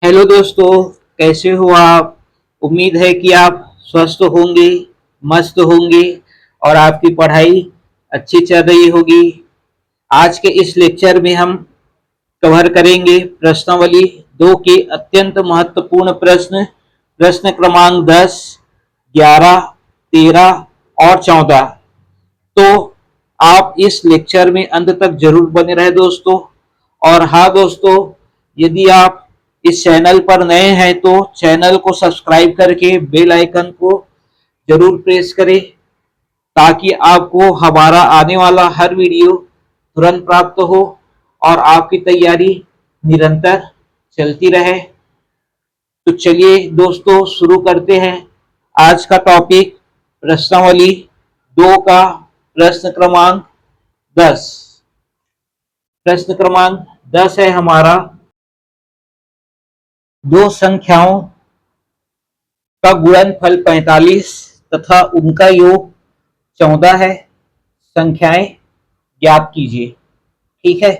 Hello दोस्तों, कैसे हो आप। उम्मीद है कि आप स्वस्थ होंगे, मस्त होंगे और आपकी पढ़ाई अच्छी चल रही होगी। आज के इस लेक्चर में हम कवर करेंगे प्रश्नावली 2 के अत्यंत महत्वपूर्ण प्रश्न। प्रश्न क्रमांक 10, 11, 13 और 14। तो आप इस लेक्चर में अंत तक जरूर बने रहे दोस्तों। और हाँ दोस्तों, यदि आप इस चैनल पर नए हैं तो चैनल को सब्सक्राइब करके बेल आइकन को जरूर प्रेस करें ताकि आपको हमारा आने वाला हर वीडियो तुरंत प्राप्त हो और आपकी तैयारी निरंतर चलती रहे। तो चलिए दोस्तों शुरू करते हैं आज का टॉपिक। प्रश्नावली 2 का प्रश्न क्रमांक 10। प्रश्न क्रमांक 10 है हमारा, दो संख्याओं का गुणनफल 45 तथा उनका योग 14 है, संख्याएं ज्ञात कीजिए। ठीक है,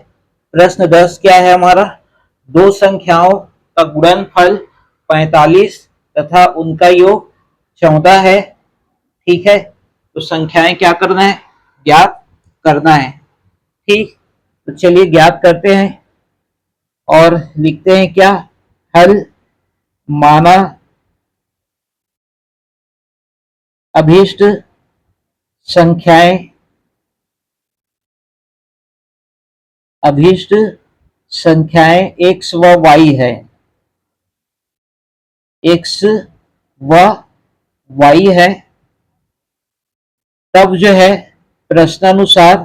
प्रश्न 10 क्या है हमारा, दो संख्याओं का गुणनफल 45 तथा उनका योग 14 है। ठीक है, तो संख्याएं क्या करना है, ज्ञात करना है। ठीक, तो चलिए ज्ञात करते हैं और लिखते हैं क्या, हल माना अभीष्ट संख्याएं x व y है, x व y है। तब जो है प्रश्नानुसार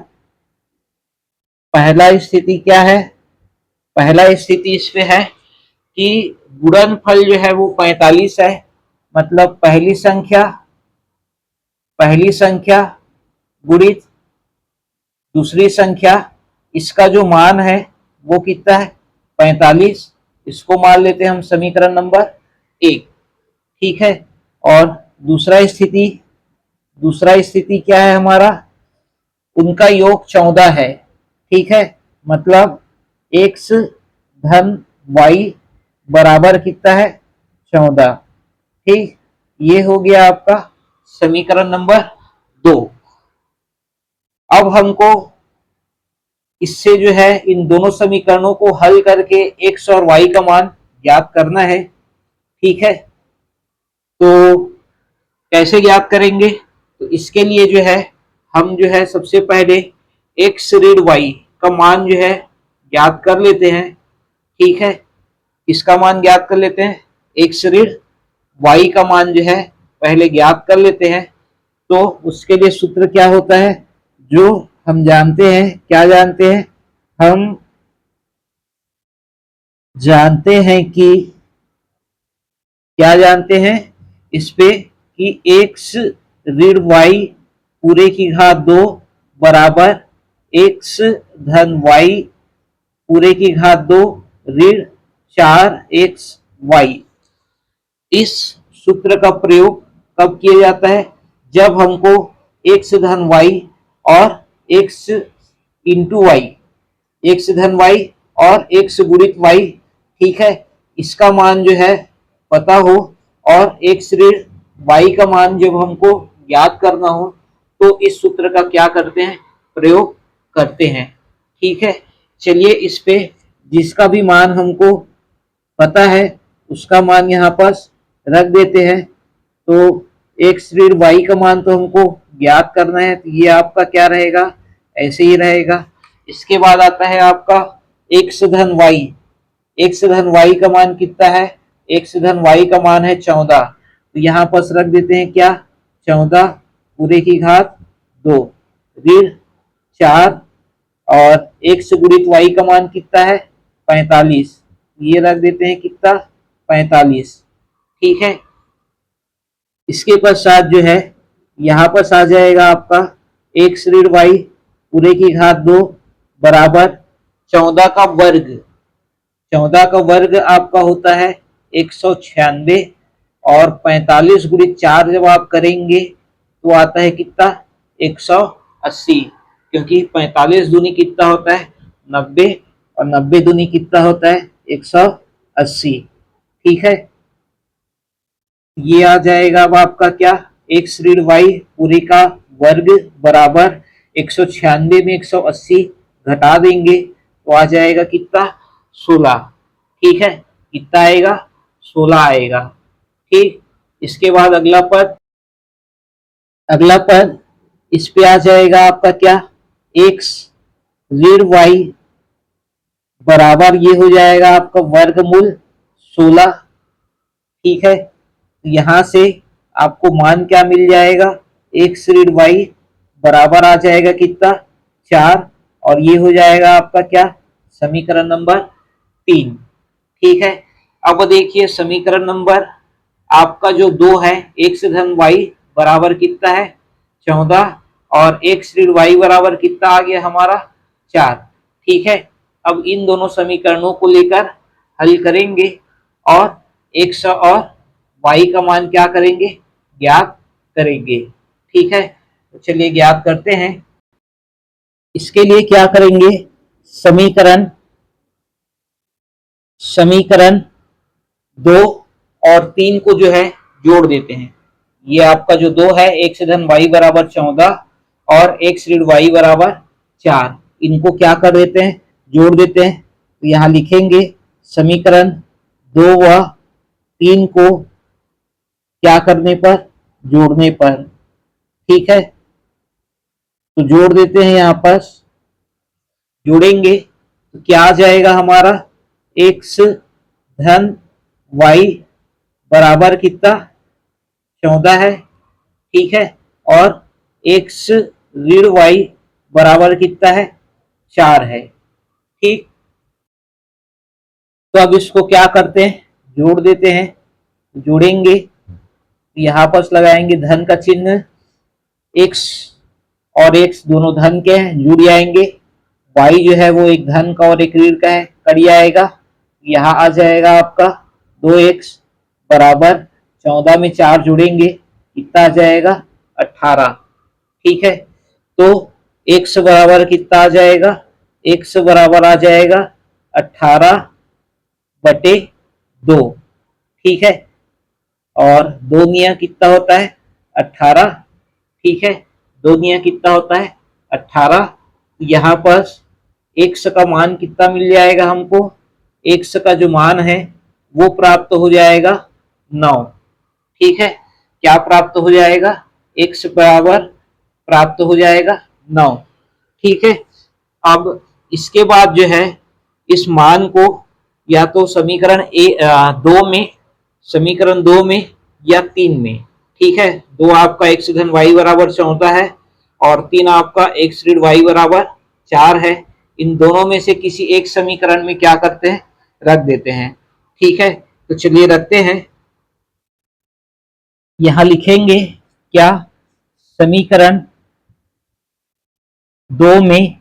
पहला स्थिति क्या है, पहला स्थिति इसमें है कि गुणनफल जो है वो 45 है। मतलब पहली संख्या गुणित दूसरी संख्या, इसका जो मान है वो कितना है, 45। इसको मान लेते हैं हम समीकरण नंबर 1। ठीक है, और दूसरा स्थिति क्या है हमारा, उनका योग 14 है। ठीक है, मतलब x धन y बराबर कितना है, 14। ठीक, ये हो गया आपका समीकरण नंबर 2। अब हमको इससे जो है इन दोनों समीकरणों को हल करके x और y का मान ज्ञात करना है। ठीक है, तो कैसे ज्ञात करेंगे, तो इसके लिए जो है हम जो है सबसे पहले x ऋण y का मान जो है ज्ञात कर लेते हैं। ठीक है, इसका मान ज्ञात कर लेते हैं, x ऋण y का मान जो है पहले ज्ञात कर लेते हैं। तो उसके लिए सूत्र क्या होता है, जो हम जानते हैं, क्या जानते हैं, हम जानते हैं कि क्या जानते हैं इस पे कि x ऋण y पूरे की घात 2 बराबर x धन y पूरे की घात 2 ऋण 4xy। इस सूत्र का प्रयोग कब किया जाता है, जब हमको x धन y और x इंटू वाई, x धन y और x गुणित y, ठीक है, इसका मान जो है पता हो और x ऋण y का मान जब हमको याद करना हो तो इस सूत्र का क्या करते हैं, प्रयोग करते हैं। ठीक है, चलिए इस पे जिसका भी मान हमको पता है उसका मान यहाँ पर रख देते हैं। तो x ऋण y का मान तो हमको ज्ञात करना है, तो ये आपका क्या रहेगा, ऐसे ही रहेगा। इसके बाद आता है आपका x धन y का मान कितना है, x धन y का मान है 14। तो यहाँ पर रख देते हैं क्या, 14 पूरे की घात 2 ऋण 4 और x गुणित y का मान कितना है, 45। ये रख देते हैं कितना, 45। ठीक है, इसके पश्चात जो है यहाँ पर आ जाएगा आपका x ऋण y पूरे की घात 2 बराबर 14 का वर्ग। 14 का वर्ग आपका होता है 196 और 45 गुणित 4 जब आप करेंगे तो आता है कितना, 180। क्योंकि 45 दूनी कितना होता है, 90 और 90 दूनी कितना होता है, 180। ठीक है, ये आ जाएगा अब आपका क्या, एक्स ऋण वाई पूरे का वर्ग बराबर 196 में 180 घटा देंगे तो आ जाएगा कितना, 16। ठीक है, कितना आएगा, 16 आएगा। ठीक, इसके बाद अगला पद इस पे आ जाएगा आपका क्या, एक्स ऋण वाई बराबर ये हो जाएगा आपका वर्गमूल 16। ठीक है, यहां से आपको मान क्या मिल जाएगा, एक्स ऋण वाई बराबर आ जाएगा कितना, 4, और ये हो जाएगा आपका क्या, समीकरण नंबर 3। ठीक है, अब देखिए समीकरण नंबर आपका जो 2 है, एक्स धन वाई बराबर कितना है, 14, और एक्स ऋण वाई बराबर कितना आ गया हमारा, 4। ठीक है, अब इन दोनों समीकरणों को लेकर हल करेंगे और एक्स और वाई का मान क्या करेंगे, ज्ञात करेंगे। ठीक है, तो चलिए ज्ञात करते हैं। इसके लिए क्या करेंगे, समीकरण समीकरण 2 और 3 को जो है जोड़ देते हैं। ये आपका जो 2 है, एक्स धन वाई बराबर 14 और एक्स ऋण वाई बराबर 4, इनको क्या कर देते हैं, जोड़ देते हैं। तो यहाँ लिखेंगे समीकरण 2 व 3 को क्या करने पर, जोड़ने पर। ठीक है, तो जोड़ देते हैं, यहाँ पर जोड़ेंगे तो क्या आ जाएगा हमारा, एक्स धन वाई बराबर कितना, 14 है। ठीक है, और एक्स ऋण वाई बराबर कितना है, 4 है। ठीक, तो अब इसको क्या करते हैं, जोड़ देते हैं। जोड़ेंगे, यहां पर लगाएंगे धन का चिन्ह, एक्स और एक्स दोनों धन के हैं, जुड़ जाएंगे। वाई जो है वो एक धन का और एक ऋण का है, कट जाएगा। यहाँ आ जाएगा आपका 2x बराबर 14 में 4 जुड़ेंगे, कितना आ जाएगा, 18। ठीक है, तो x बराबर कितना आ जाएगा, x बराबर आ जाएगा 18/2। ठीक है, और 2 मियाँ कितना होता है, 18। ठीक है, 2 मियाँ कितना होता है, 18। यहाँ पर x का मान कितना मिल जाएगा हमको, x का जो मान है वो प्राप्त हो जाएगा 9। ठीक है, क्या प्राप्त हो जाएगा, x बराबर प्राप्त हो जाएगा 9। ठीक है, अब इसके बाद जो है इस मान को या तो समीकरण 2 में या 3 में। ठीक है, 2 आपका एक्स धन वाई बराबर 14 है और 3 आपका एक्स ऋण वाई बराबर 4 है। इन दोनों में से किसी एक समीकरण में क्या करते हैं, रख देते हैं। ठीक है, तो चलिए रखते हैं। यहां लिखेंगे क्या, समीकरण 2 में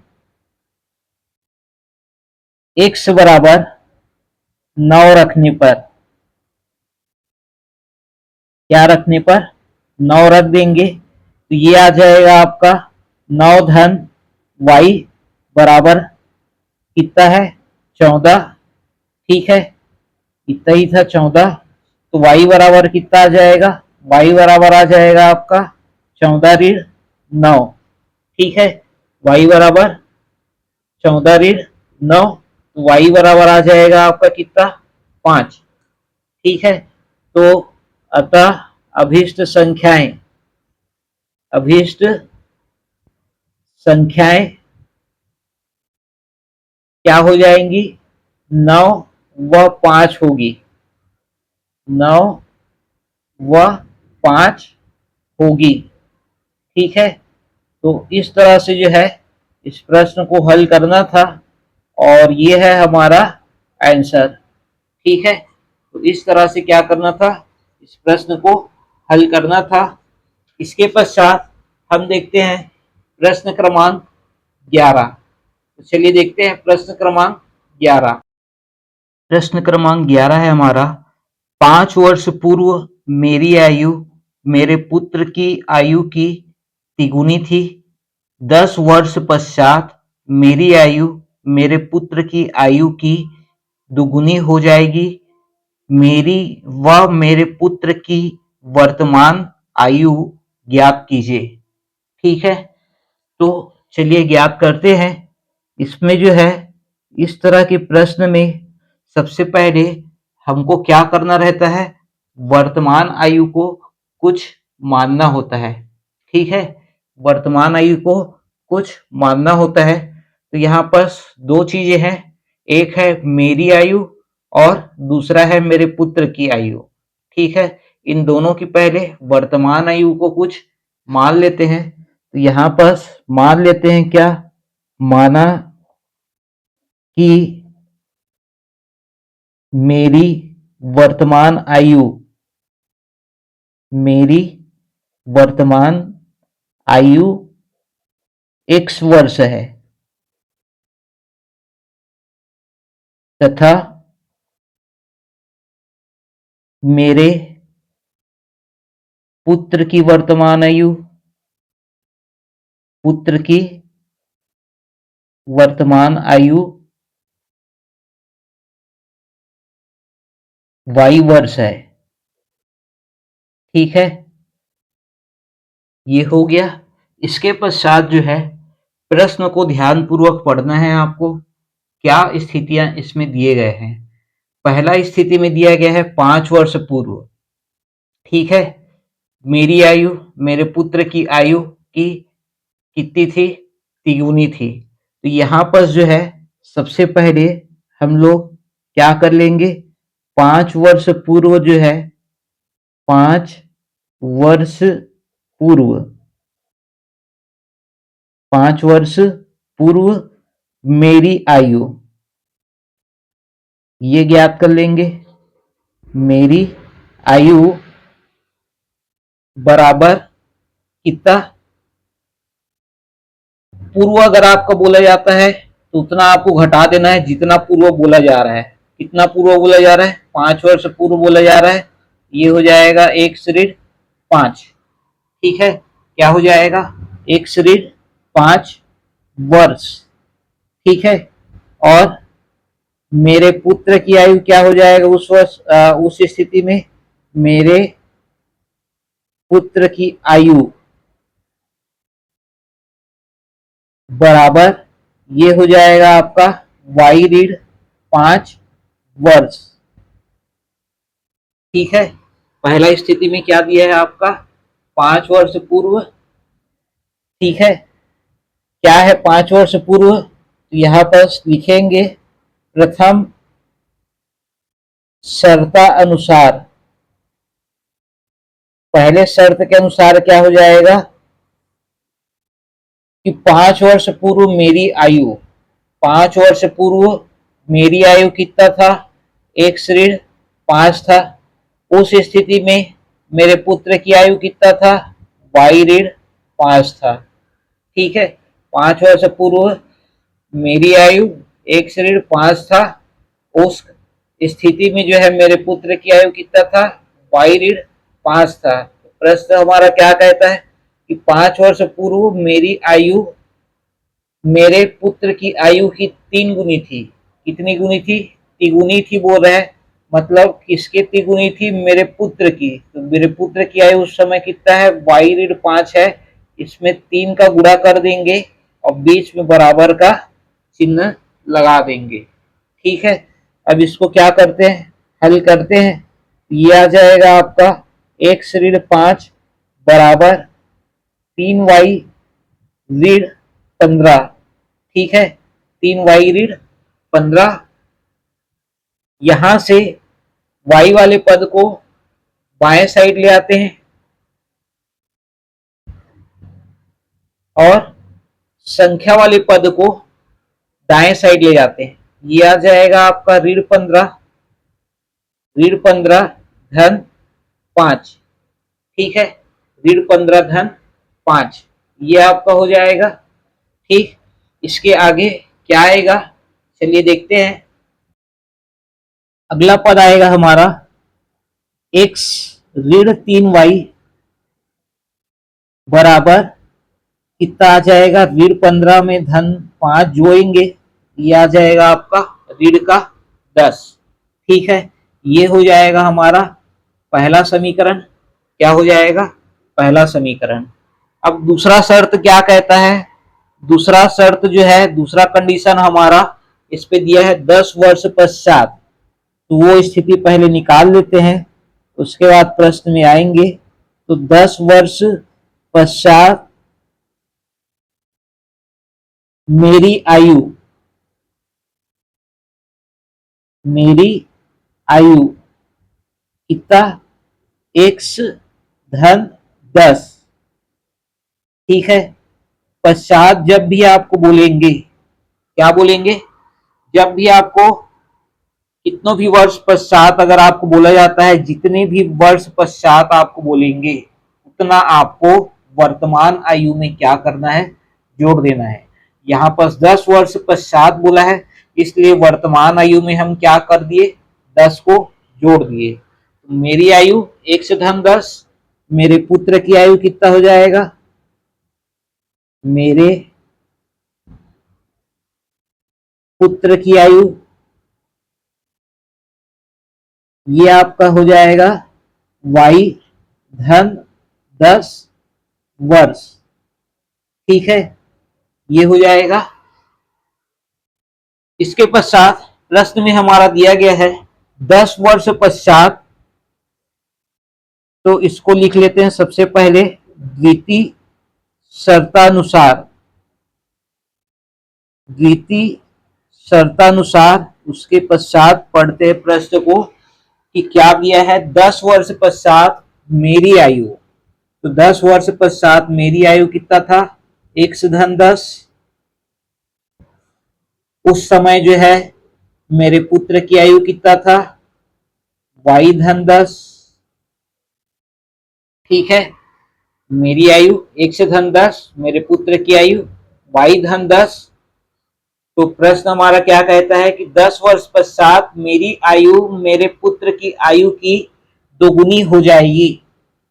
x बराबर 9 रखने पर, क्या रखने पर, 9 रख देंगे तो ये आ जाएगा आपका 9 धन y बराबर कितना है, 14। ठीक है, इतना ही था 14, तो y बराबर कितना आ जाएगा, y बराबर आ जाएगा आपका 14 ऋण 9। ठीक है, y बराबर 14 ऋण 9, तो y बराबर आ जाएगा आपका कितना, 5। ठीक है, तो अतः अभीष्ट संख्याएं क्या हो जाएंगी, 9 व 5 होगी, 9 व 5 होगी। ठीक है, तो इस तरह से जो है इस प्रश्न को हल करना था और ये है हमारा आंसर। ठीक है, तो इस तरह से क्या करना था, इस प्रश्न को हल करना था। इसके पश्चात हम देखते हैं प्रश्न क्रमांक 11। तो चलिए देखते हैं प्रश्न क्रमांक 11। प्रश्न क्रमांक 11 है हमारा, 5 वर्ष पूर्व मेरी आयु मेरे पुत्र की आयु की तिगुनी थी। 10 वर्ष पश्चात मेरी आयु मेरे पुत्र की आयु की दुगुनी हो जाएगी। मेरी व मेरे पुत्र की वर्तमान आयु ज्ञात कीजिए। ठीक है, तो चलिए ज्ञात करते हैं। इसमें जो है, इस तरह के प्रश्न में सबसे पहले हमको क्या करना रहता है, वर्तमान आयु को कुछ मानना होता है। ठीक है, वर्तमान आयु को कुछ मानना होता है। तो यहाँ पर दो चीजें हैं, एक है मेरी आयु और दूसरा है मेरे पुत्र की आयु। ठीक है, इन दोनों की पहले वर्तमान आयु को कुछ मान लेते हैं। तो यहाँ पर मान लेते हैं क्या, माना कि मेरी वर्तमान आयु, मेरी वर्तमान आयु x वर्ष है तथा मेरे पुत्र की वर्तमान आयु, पुत्र की वर्तमान आयु y वर्ष है। ठीक है, ये हो गया। इसके पश्चात जो है, प्रश्न को ध्यानपूर्वक पढ़ना है आपको। क्या स्थितियां इसमें दिए गए हैं। पहला स्थिति में दिया गया है 5 वर्ष पूर्व। ठीक है, मेरी आयु मेरे पुत्र की आयु की कितनी थी, तिगुनी थी। तो यहाँ पर जो है, सबसे पहले हम लोग क्या कर लेंगे, 5 वर्ष पूर्व जो है, 5 वर्ष पूर्व, 5 वर्ष पूर्व मेरी आयु, ये ज्ञात कर लेंगे। मेरी आयु बराबर कितना, पूर्व अगर आपका बोला जाता है तो उतना आपको घटा देना है जितना पूर्व बोला जा रहा है। कितना पूर्व बोला जा रहा है, 5 वर्ष पूर्व बोला जा रहा है। ये हो जाएगा 1/5। ठीक है, क्या हो जाएगा, 1/5 वर्ष। ठीक है, और मेरे पुत्र की आयु क्या हो जाएगा उस वर्ष, उस स्थिति में मेरे पुत्र की आयु बराबर, ये हो जाएगा आपका y/5 वर्ष। ठीक है, पहला स्थिति में क्या दिया है आपका, 5 वर्ष पूर्व। ठीक है, क्या है 5 वर्ष पूर्व, तो यहां पर लिखेंगे प्रथम शर्ता अनुसार। पहले शर्त के अनुसार क्या हो जाएगा कि 5 वर्ष पूर्व मेरी आयु, 5 वर्ष पूर्व मेरी आयु कितना था, 1/5 था। उस स्थिति में मेरे पुत्र की आयु कितना था, y/5 था। ठीक है, 5 वर्ष पूर्व मेरी आयु 1/5 था। उस स्थिति में जो है मेरे पुत्र की आयु कितना था, y/5 था। प्रश्न हमारा क्या कहता है कि 5 वर्ष पूर्व मेरी आयु मेरे पुत्र की आयु की 3 गुनी थी। कितनी गुनी थी, तिगुनी थी बोल रहे हैं। मतलब किसके तिगुनी थी, मेरे पुत्र की। तो मेरे पुत्र की आयु उस समय कितना है, y/5 है। इसमें 3 का गुणा कर देंगे और बीच में बराबर का चिन्ह लगा देंगे। ठीक है, अब इसको क्या करते हैं, हल करते हैं। ये आ जाएगा आपका 1/5 बराबर 3y/15। ठीक है, 3y/15। यहां से y वाले पद को बाएं साइड ले आते हैं और संख्या वाले पद को दाएं साइड ले जाते हैं। ये आ जाएगा आपका ऋण 15 धन 5। ठीक है, ऋण 15 धन 5, ये आपका हो जाएगा। ठीक, इसके आगे क्या आएगा, चलिए देखते हैं। अगला पद आएगा हमारा x/3y बराबर कितना आ जाएगा, ऋण 15 में धन 5 जोड़ेंगे, ये आ जाएगा आपका ऋण का 10। ठीक है, ये हो जाएगा हमारा पहला समीकरण। क्या हो जाएगा? पहला समीकरण। अब दूसरा शर्त क्या कहता है? दूसरा शर्त जो है, दूसरा कंडीशन हमारा इस पे दिया है 10 वर्ष पश्चात। तो वो स्थिति पहले निकाल लेते हैं, उसके बाद प्रश्न में आएंगे। तो 10 वर्ष पश्चात मेरी आयु, मेरी आयु कितना? एक्स धन 10। ठीक है। पश्चात जब भी आपको बोलेंगे, क्या बोलेंगे? जब भी आपको कितनों भी वर्ष पश्चात अगर आपको बोला जाता है, जितने भी वर्ष पश्चात आपको बोलेंगे उतना आपको वर्तमान आयु में क्या करना है? जोड़ देना है। यहाँ पर 10 वर्ष पश्चात बोला है, इसलिए वर्तमान आयु में हम क्या कर दिए? 10 को जोड़ दिए। तो मेरी आयु 1 से धन 10, मेरे पुत्र की आयु कितना हो जाएगा? मेरे पुत्र की आयु ये आपका हो जाएगा y धन 10 वर्ष। ठीक है, ये हो जाएगा। इसके पश्चात प्रश्न में हमारा दिया गया है 10 वर्ष पश्चात, तो इसको लिख लेते हैं सबसे पहले द्वितीय शर्तानुसार। द्वितीय शर्तानुसार, उसके पश्चात पढ़ते हैं प्रश्न को कि क्या दिया है? 10 वर्ष पश्चात मेरी आयु। तो 10 वर्ष पश्चात मेरी आयु कितना था? 1 से धन 10। उस समय जो है मेरे पुत्र की आयु कितना था? y धन 10। ठीक है, मेरी आयु 1 से धन 10, मेरे पुत्र की आयु y धन 10। तो प्रश्न हमारा क्या कहता है कि 10 वर्ष पश्चात मेरी आयु मेरे पुत्र की आयु की दोगुनी हो जाएगी।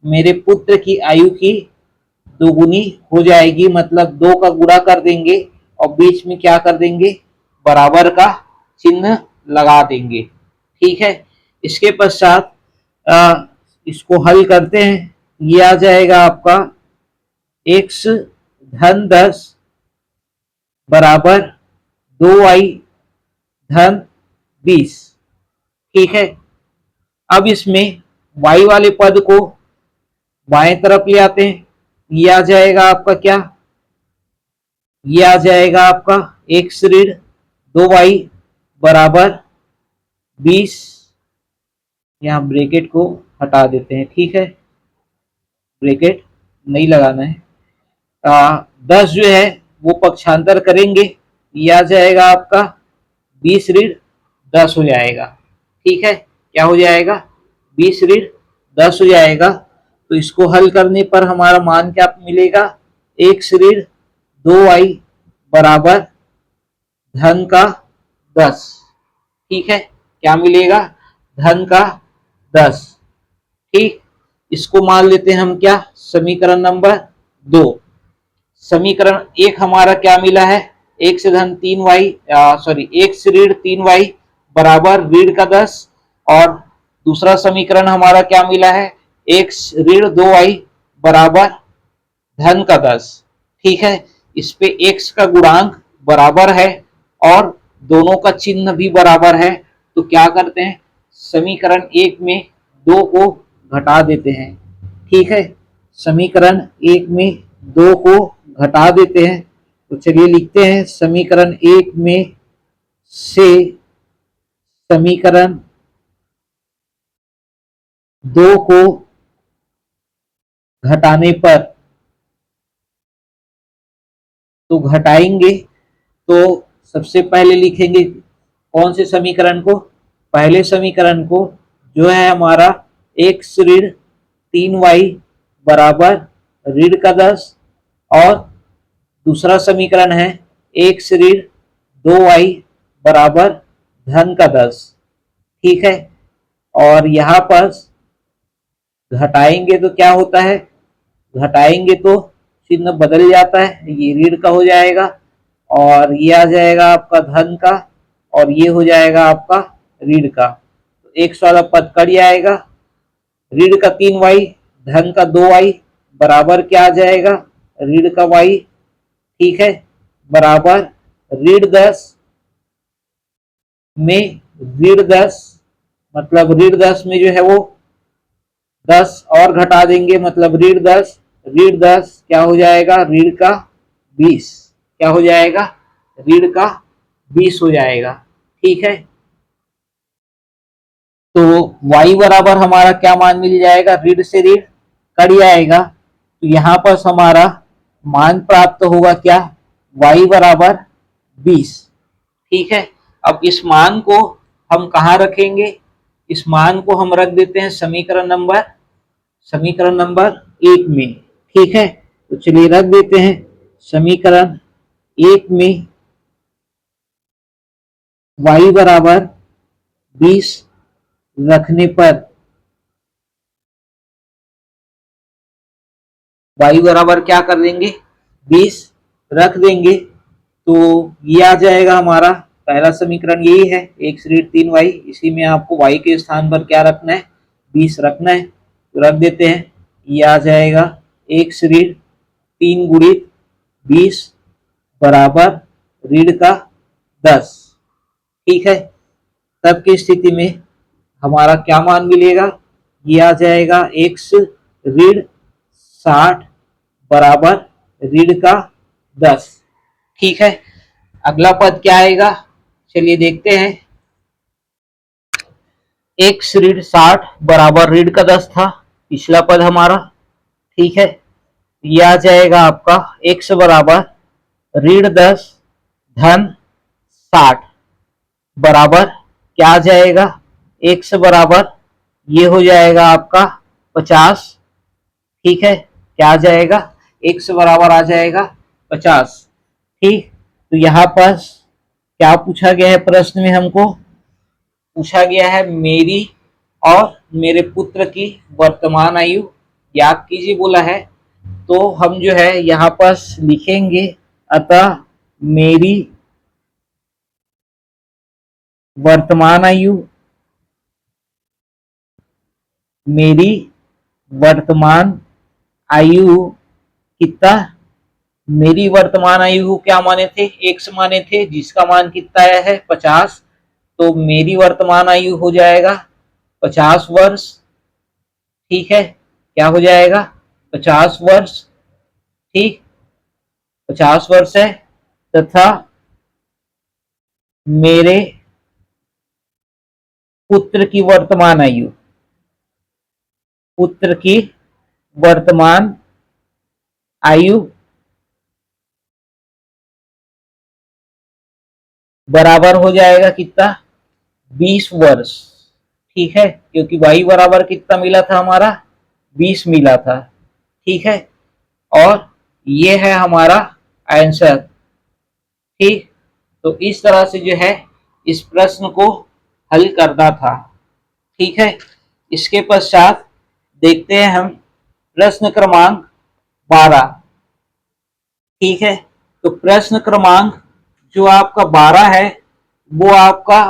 मेरे पुत्र की आयु की दोगुनी हो जाएगी, मतलब 2 का गुणा कर देंगे और बीच में क्या कर देंगे? बराबर का चिन्ह लगा देंगे। ठीक है। इसके पश्चात इसको हल करते हैं। ये आ जाएगा आपका x धन 10 बराबर 2y धन 20। ठीक है। अब इसमें y वाले पद को बाएं तरफ ले आते हैं। ये आ जाएगा आपका क्या? ये आ जाएगा आपका x ऋण 2y बराबर 20। यहाँ ब्रैकेट को हटा देते हैं। ठीक है, ब्रैकेट नहीं लगाना है। 10 जो है वो पक्षांतर करेंगे, ये आ जाएगा आपका 20 ऋण 10 हो जाएगा। ठीक है, क्या हो जाएगा? 20 ऋण 10 हो जाएगा। तो इसको हल करने पर हमारा मान क्या मिलेगा? x ऋण 2y बराबर धन का 10। ठीक है, क्या मिलेगा? धन का 10। ठीक, इसको मान लेते हैं हम क्या? समीकरण नंबर 2। समीकरण 1 हमारा क्या मिला है? 1 से धन 3y, सॉरी 1 से ऋण 3y बराबर ऋण का 10। और दूसरा समीकरण हमारा क्या मिला है? x ऋण 2y बराबर धन का 10। ठीक है, इस पे x का गुणांक बराबर है और दोनों का चिन्ह भी बराबर है। तो क्या करते हैं? समीकरण 1 में 2 को घटा देते हैं। ठीक है, समीकरण 1 में 2 को घटा देते हैं। तो चलिए लिखते हैं समीकरण 1 में से समीकरण 2 को घटाने पर, तो घटाएंगे तो सबसे पहले लिखेंगे कौन से समीकरण को? पहले समीकरण को, जो है हमारा x ऋण 3y बराबर ऋण का 10। और दूसरा समीकरण है x ऋण 2y बराबर धन का 10। ठीक है, और यहाँ पर घटाएंगे तो क्या होता है? घटाएंगे तो चिन्ह बदल जाता है, ये ऋण का हो जाएगा और ये आ जाएगा आपका धन का और ये हो जाएगा आपका ऋण का। तो x वाला पद कट जाएगा, ऋण का 3y धन का 2y बराबर क्या आ जाएगा, ऋण का y, ठीक है, बराबर ऋण 10 में ऋण 10, मतलब ऋण 10 में जो है वो 10 और घटा देंगे, मतलब ऋण 10 क्या हो जाएगा, ऋण का 20, क्या हो जाएगा, ऋण का 20 हो जाएगा, ठीक है। तो y बराबर हमारा क्या मान मिल जाएगा, ऋण से ऋण कट जाएगा, तो यहां पर हमारा मान प्राप्त होगा क्या, y बराबर 20, ठीक है। अब इस मान को हम कहाँ रखेंगे, इस मान को हम रख देते हैं समीकरण नंबर 1 में, ठीक है। तो चलिए रख देते हैं समीकरण 1 में y बराबर 20 रखने पर y बराबर क्या कर देंगे, 20 रख देंगे, तो ये आ जाएगा हमारा पहला समीकरण, यही है x ऋण 3y, इसी में आपको y के स्थान पर क्या रखना है, 20 रखना है, तो रख देते हैं, ये आ जाएगा x ऋण 3 गुणित 20 बराबर ऋण का 10, ठीक है। तब की स्थिति में हमारा क्या मान मिलेगा, ये आ जाएगा x ऋण 60 बराबर ऋण का 10, ठीक है। अगला पद क्या आएगा, चलिए देखते हैं, x ऋण 60 बराबर ऋण का 10 था पिछला पद हमारा, ठीक है। यह आ जाएगा आपका x बराबर ऋण 10 धन 60 बराबर क्या आ जाएगा, x बराबर ये हो जाएगा आपका 50, ठीक है, क्या आ जाएगा, x बराबर आ जाएगा 50, ठीक। तो यहाँ पर क्या पूछा गया है, प्रश्न में हमको पूछा गया है मेरी और मेरे पुत्र की वर्तमान आयु ज्ञात कीजिए बोला है, तो हम जो है यहाँ पर लिखेंगे, अतः मेरी वर्तमान आयु, मेरी वर्तमान आयु कितना, मेरी वर्तमान आयु को क्या माने थे, x माने थे, जिसका मान कितना आया है 50, तो मेरी वर्तमान आयु हो जाएगा 50 वर्ष, ठीक है, क्या हो जाएगा 50 वर्ष, ठीक, 50 वर्ष है, तथा मेरे पुत्र की वर्तमान आयु, पुत्र की वर्तमान आयु बराबर हो जाएगा कितना, 20 वर्ष, ठीक है, क्योंकि y बराबर कितना मिला था हमारा, 20 मिला था, ठीक है। और ये है हमारा आंसर, ठीक। तो इस तरह से जो है इस प्रश्न को हल करना था, ठीक है। इसके पश्चात देखते हैं हम प्रश्न क्रमांक 12, ठीक है। तो प्रश्न क्रमांक जो आपका 12 है वो आपका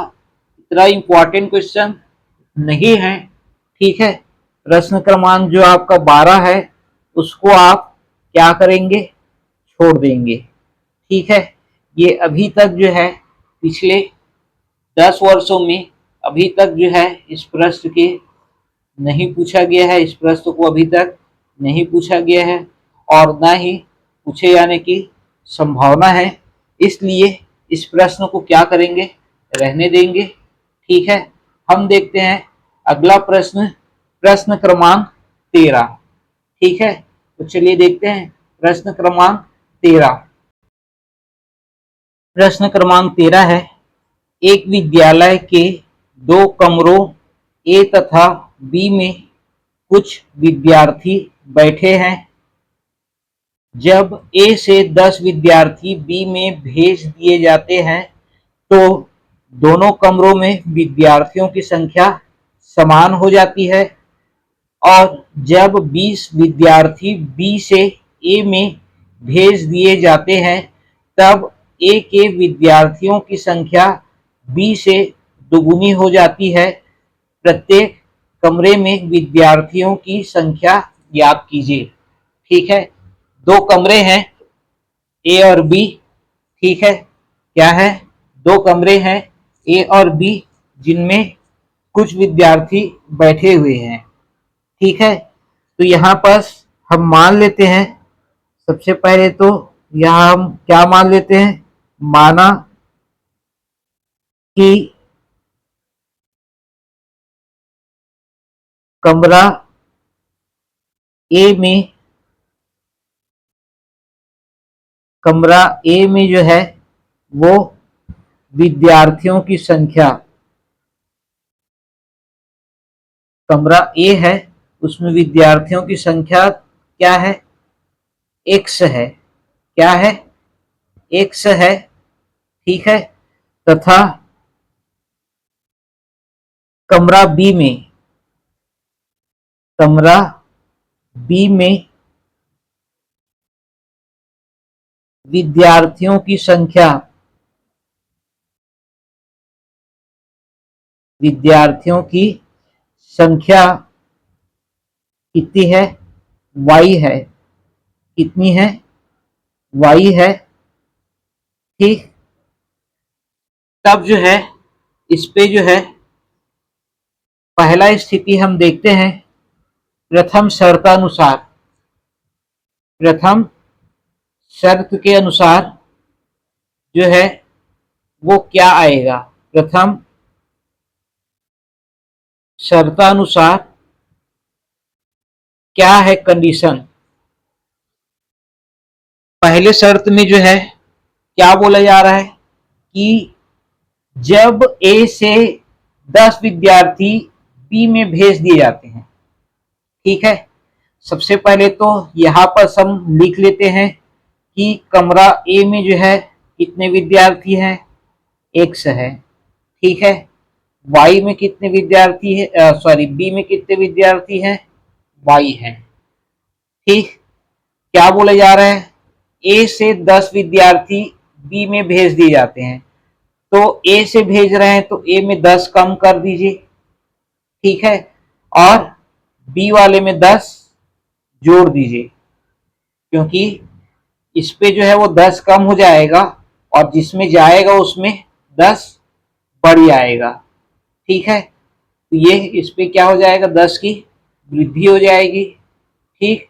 इतना इंपॉर्टेंट क्वेश्चन नहीं है, ठीक है। प्रश्न क्रमांक जो आपका 12 है उसको आप क्या करेंगे, छोड़ देंगे, ठीक है। ये अभी तक जो है पिछले 10 वर्षों में अभी तक जो है इस प्रश्न के नहीं पूछा गया है, इस प्रश्न को अभी तक नहीं पूछा गया है और ना ही पूछे जाने की संभावना है, इसलिए इस प्रश्न को क्या करेंगे, रहने देंगे, ठीक है। हम देखते हैं अगला प्रश्न, प्रश्न क्रमांक 13, ठीक है। तो चलिए देखते हैं प्रश्न क्रमांक 13, प्रश्न क्रमांक 13 है, एक विद्यालय के 2 कमरों ए तथा बी में कुछ विद्यार्थी बैठे हैं, जब ए से 10 विद्यार्थी बी में भेज दिए जाते हैं तो दोनों कमरों में विद्यार्थियों की संख्या समान हो जाती है, और जब 20 विद्यार्थी बी से ए में भेज दिए जाते हैं तब ए के विद्यार्थियों की संख्या बी से दुगुनी हो जाती है, प्रत्येक कमरे में विद्यार्थियों की संख्या ज्ञात कीजिए। ठीक है, दो कमरे हैं ए और बी। ठीक है, क्या है, दो कमरे हैं ए और बी जिनमें कुछ विद्यार्थी बैठे हुए हैं। ठीक है, तो यहाँ पर हम मान लेते हैं, सबसे पहले तो यहाँ हम क्या मान लेते हैं, माना कि कमरा ए में जो है वो विद्यार्थियों की संख्या, कमरा ए है उसमें विद्यार्थियों की संख्या क्या है, एक्स है। क्या है, एक्स है। ठीक है, तथा कमरा बी में, कमरा बी में विद्यार्थियों की संख्या, विद्यार्थियों की संख्या कितनी है, वाई है। कितनी है, वाई है। ठीक, तब जो है इस पे जो है पहला स्थिति हम देखते हैं, प्रथम शर्तानुसार, प्रथम शर्त के अनुसार जो है वो क्या आएगा, प्रथम शर्तानुसार क्या है कंडीशन। पहले शर्त में जो है क्या बोला जा रहा है कि जब ए से 10 विद्यार्थी बी में भेज दिए जाते हैं। ठीक है, सबसे पहले तो यहाँ पर हम लिख लेते हैं कि कमरा ए में जो है कितने विद्यार्थी हैं, एक्स है। ठीक है, वाई में कितने विद्यार्थी है, सॉरी बी में कितने विद्यार्थी हैं, वाई है। ठीक, क्या बोला जा रहा है, ए से 10 विद्यार्थी बी में भेज दिए जाते हैं, तो ए से भेज रहे हैं तो ए में 10 कम कर दीजिए। ठीक है, और बी वाले में 10 जोड़ दीजिए, क्योंकि इस पे जो है वो 10 कम हो जाएगा और जिसमें जाएगा उसमें 10 बढ़ जाएगा। ठीक है, तो ये इस पे क्या हो जाएगा, 10 की वृद्धि हो जाएगी। ठीक,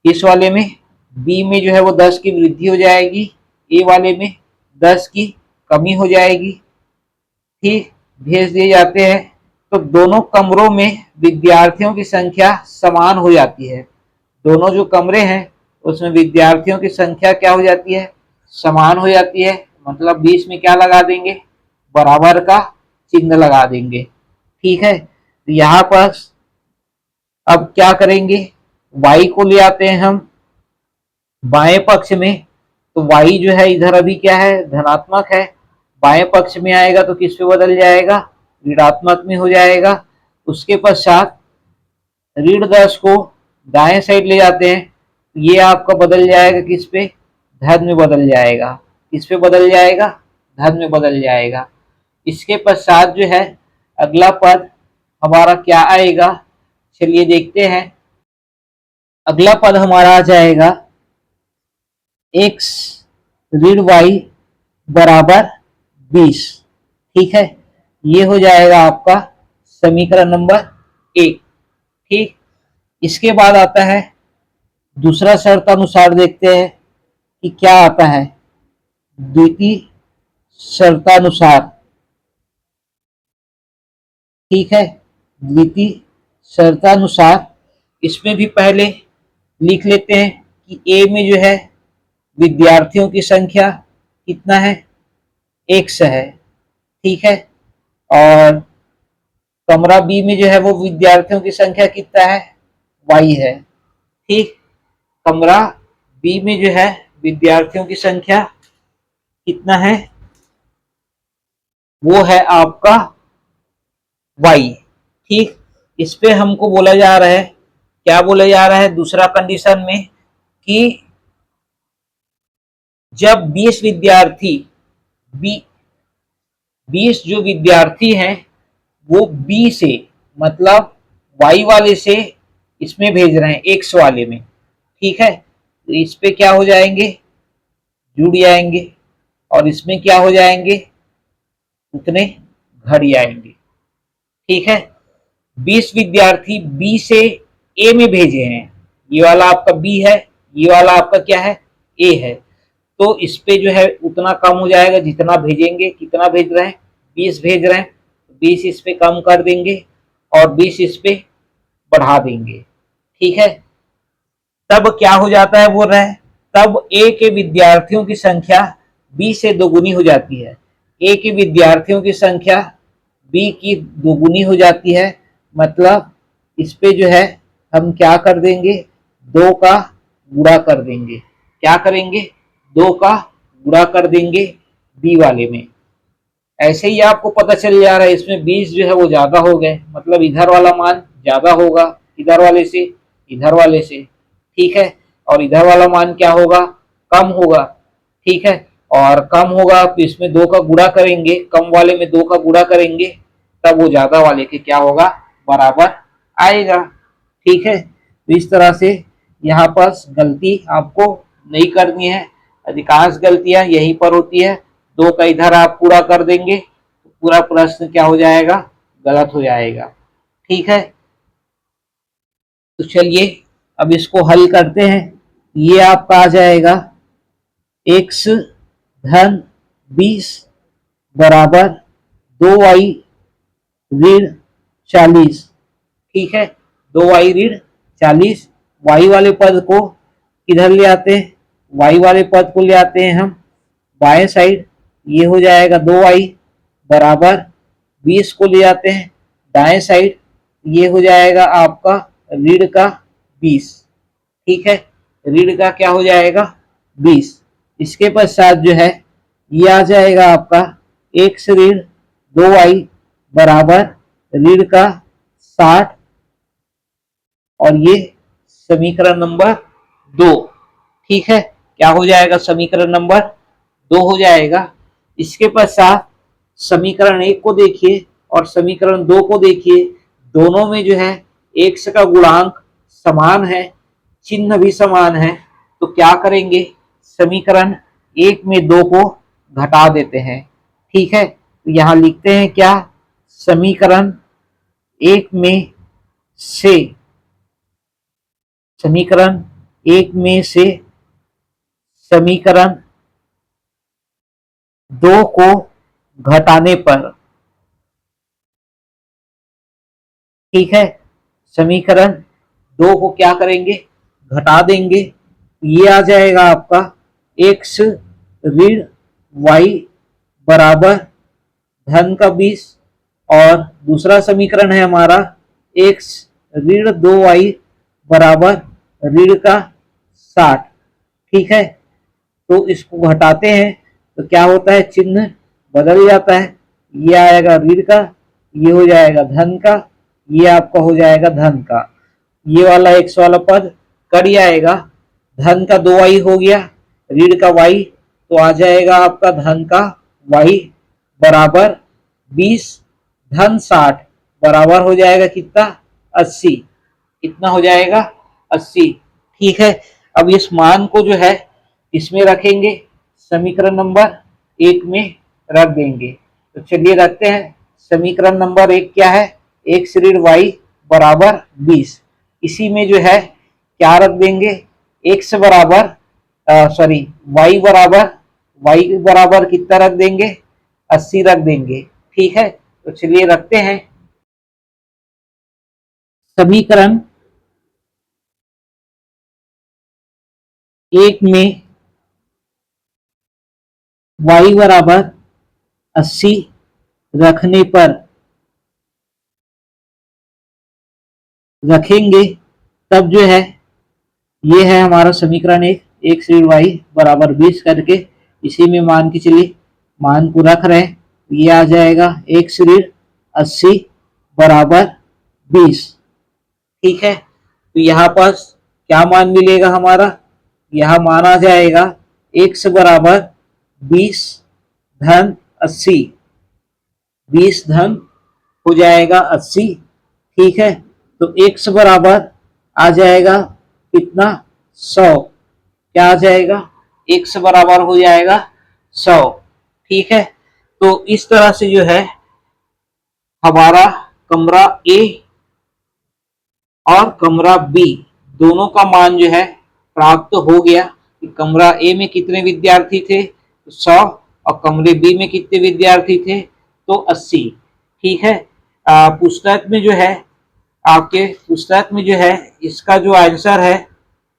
इस वाले में बी में जो है वो 10 की वृद्धि हो जाएगी, ए वाले में 10 की कमी हो जाएगी। ठीक, भेज दिए जाते हैं तो दोनों कमरों में विद्यार्थियों की संख्या समान हो जाती है। दोनों जो कमरे हैं उसमें विद्यार्थियों की संख्या क्या हो जाती है, समान हो जाती है। मतलब बीच में क्या लगा देंगे, बराबर का चिन्ह लगा देंगे। ठीक है, तो यहाँ पर अब क्या करेंगे, y को ले आते हैं हम बाएं पक्ष में, तो y जो है इधर अभी क्या है, धनात्मक है, बाएं पक्ष में आएगा तो किस पे बदल जाएगा, ऋणात्मक में हो जाएगा। उसके पश्चात ऋण 10 को दाएं साइड ले जाते हैं, ये आपका बदल जाएगा किस पे, धन में बदल जाएगा। किस पे बदल जाएगा, धन में बदल जाएगा। इसके पश्चात जो है अगला पद हमारा क्या आएगा, चलिए देखते हैं। अगला पद हमारा आ जाएगा x ऋण y बराबर 20। ठीक है, ये हो जाएगा आपका समीकरण नंबर 1। ठीक, इसके बाद आता है दूसरा शर्त अनुसार, देखते हैं कि क्या आता है, द्वितीय शर्तानुसार। ठीक है, द्वितीय शर्तानुसार इसमें भी पहले लिख लेते हैं कि ए में जो है विद्यार्थियों की संख्या कितना है, एक्स है। ठीक है, और कमरा बी में जो है वो विद्यार्थियों की संख्या कितना है, वाई है। ठीक, कमरा बी में जो है विद्यार्थियों की संख्या कितना है, वो है आपका वाई। ठीक, इस पे हमको बोला जा रहा है, क्या बोला जा रहा है दूसरा कंडीशन में, कि जब 20 विद्यार्थी 20 जो विद्यार्थी हैं वो बी से मतलब y वाले से इसमें भेज रहे हैं x वाले में, ठीक है। तो इस पे क्या हो जाएंगे, जुड़ जाएंगे, और इसमें क्या हो जाएंगे, उतने घट जाएंगे, ठीक है। 20 विद्यार्थी बी से ए में भेजे हैं, ये वाला आपका बी है, ये वाला आपका क्या है, ए है। तो इस पे जो है उतना कम हो जाएगा जितना भेजेंगे। कितना भेज रहे हैं, 20 भेज रहे हैं, 20 इस पे कम कर देंगे और 20 इस पे बढ़ा देंगे, ठीक है। तब क्या हो जाता है बोल रहे हैं, तब ए के विद्यार्थियों की संख्या बी से दोगुनी हो जाती है। ए के विद्यार्थियों की संख्या बी की दोगुनी हो जाती है, मतलब इस पे जो है हम क्या कर देंगे, 2 का गुणा कर देंगे। क्या करेंगे, 2 का गुणा कर देंगे बी वाले में। ऐसे ही आपको पता चल जा रहा है इसमें 20 जो है वो ज्यादा हो गए, मतलब इधर वाला मान ज्यादा होगा इधर वाले से, इधर वाले से, ठीक है। और इधर वाला मान क्या होगा, कम होगा, ठीक है। और कम होगा तो इसमें 2 का गुणा करेंगे, कम वाले में 2 का गुणा करेंगे, तब वो ज्यादा वाले के क्या होगा, बराबर आएगा, ठीक है। तो इस तरह से यहाँ पर गलती आपको नहीं करनी है। अधिकांश गलतियां यहीं पर होती है। 2 का इधर आप पूरा कर देंगे तो पूरा प्रश्न क्या हो जाएगा, गलत हो जाएगा, ठीक है। तो चलिए अब इसको हल करते हैं। ये आपका आ जाएगा x धन 20 बराबर 2y ऋण 40, ठीक है। 2y ऋण 40, y वाले पद को किधर ले आते हैं, y वाले पद को ले आते हैं हम बाएं साइड, ये हो जाएगा 2y बराबर 20 को ले आते हैं दाएं साइड, ये हो जाएगा आपका ऋण का 20, ठीक है। ऋण का क्या हो जाएगा 20। इसके पश्चात जो है ये आ जाएगा आपका x ऋण 2y बराबर ऋण का 60, और ये समीकरण नंबर 2, ठीक है। क्या हो जाएगा, समीकरण नंबर 2 हो जाएगा। इसके पश्चात समीकरण 1 को देखिए और समीकरण 2 को देखिए, दोनों में जो है x का गुणांक समान है, चिन्ह भी समान है। तो क्या करेंगे, समीकरण 1 में 2 को घटा देते हैं, ठीक है। तो यहाँ लिखते हैं क्या, समीकरण 1 में से, समीकरण 1 में से समीकरण 2 को घटाने पर, ठीक है। समीकरण 2 को क्या करेंगे, घटा देंगे। ये आ जाएगा आपका x ऋण y बराबर धन का 20, और दूसरा समीकरण है हमारा x ऋण 2y बराबर ऋण का 60, ठीक है। तो इसको घटाते हैं तो क्या होता है, चिन्ह बदल जाता है। ये आएगा ऋण का, ये हो जाएगा धन का, ये आपका हो जाएगा धन का। ये वाला x वाला पद कट जाएगा, धन का 2y हो गया, ऋण का y, तो आ जाएगा आपका धन का y बराबर 20 धन 60 बराबर हो जाएगा कितना, 80। कितना हो जाएगा, 80, ठीक है। अब इस मान को जो है इसमें रखेंगे, समीकरण नंबर 1 में रख देंगे। तो चलिए रखते हैं। समीकरण नंबर 1 क्या है, x ऋण y बराबर 20, इसी में जो है क्या रख देंगे, x बराबर सॉरी y बराबर कितना रख देंगे, 80 रख देंगे, ठीक है। तो चलिए रखते हैं। समीकरण 1 में y बराबर 80 रखने पर, रखेंगे तब जो है ये है हमारा समीकरण 1, x ऋण y बराबर 20 करके इसी में मान के चलिए, मान को रख रहे हैं। ये आ जाएगा x ऋण 80 बराबर 20, ठीक है। तो यहाँ पर क्या मान मिलेगा हमारा, यहाँ मान आ जाएगा x बराबर 20 धन 80, 20 धन हो जाएगा 80, ठीक है, तो x बराबर आ जाएगा कितना, 100। क्या आ जाएगा, x बराबर हो जाएगा 100। ठीक है, तो इस तरह से जो है हमारा कमरा ए और कमरा बी दोनों का मान जो है प्राप्त हो गया। कि कमरा ए में कितने विद्यार्थी थे, 100, और कमरे बी में कितने विद्यार्थी थे, तो 80। ठीक है, पुस्तक में जो है, आपके पुस्तक में जो है इसका जो आंसर है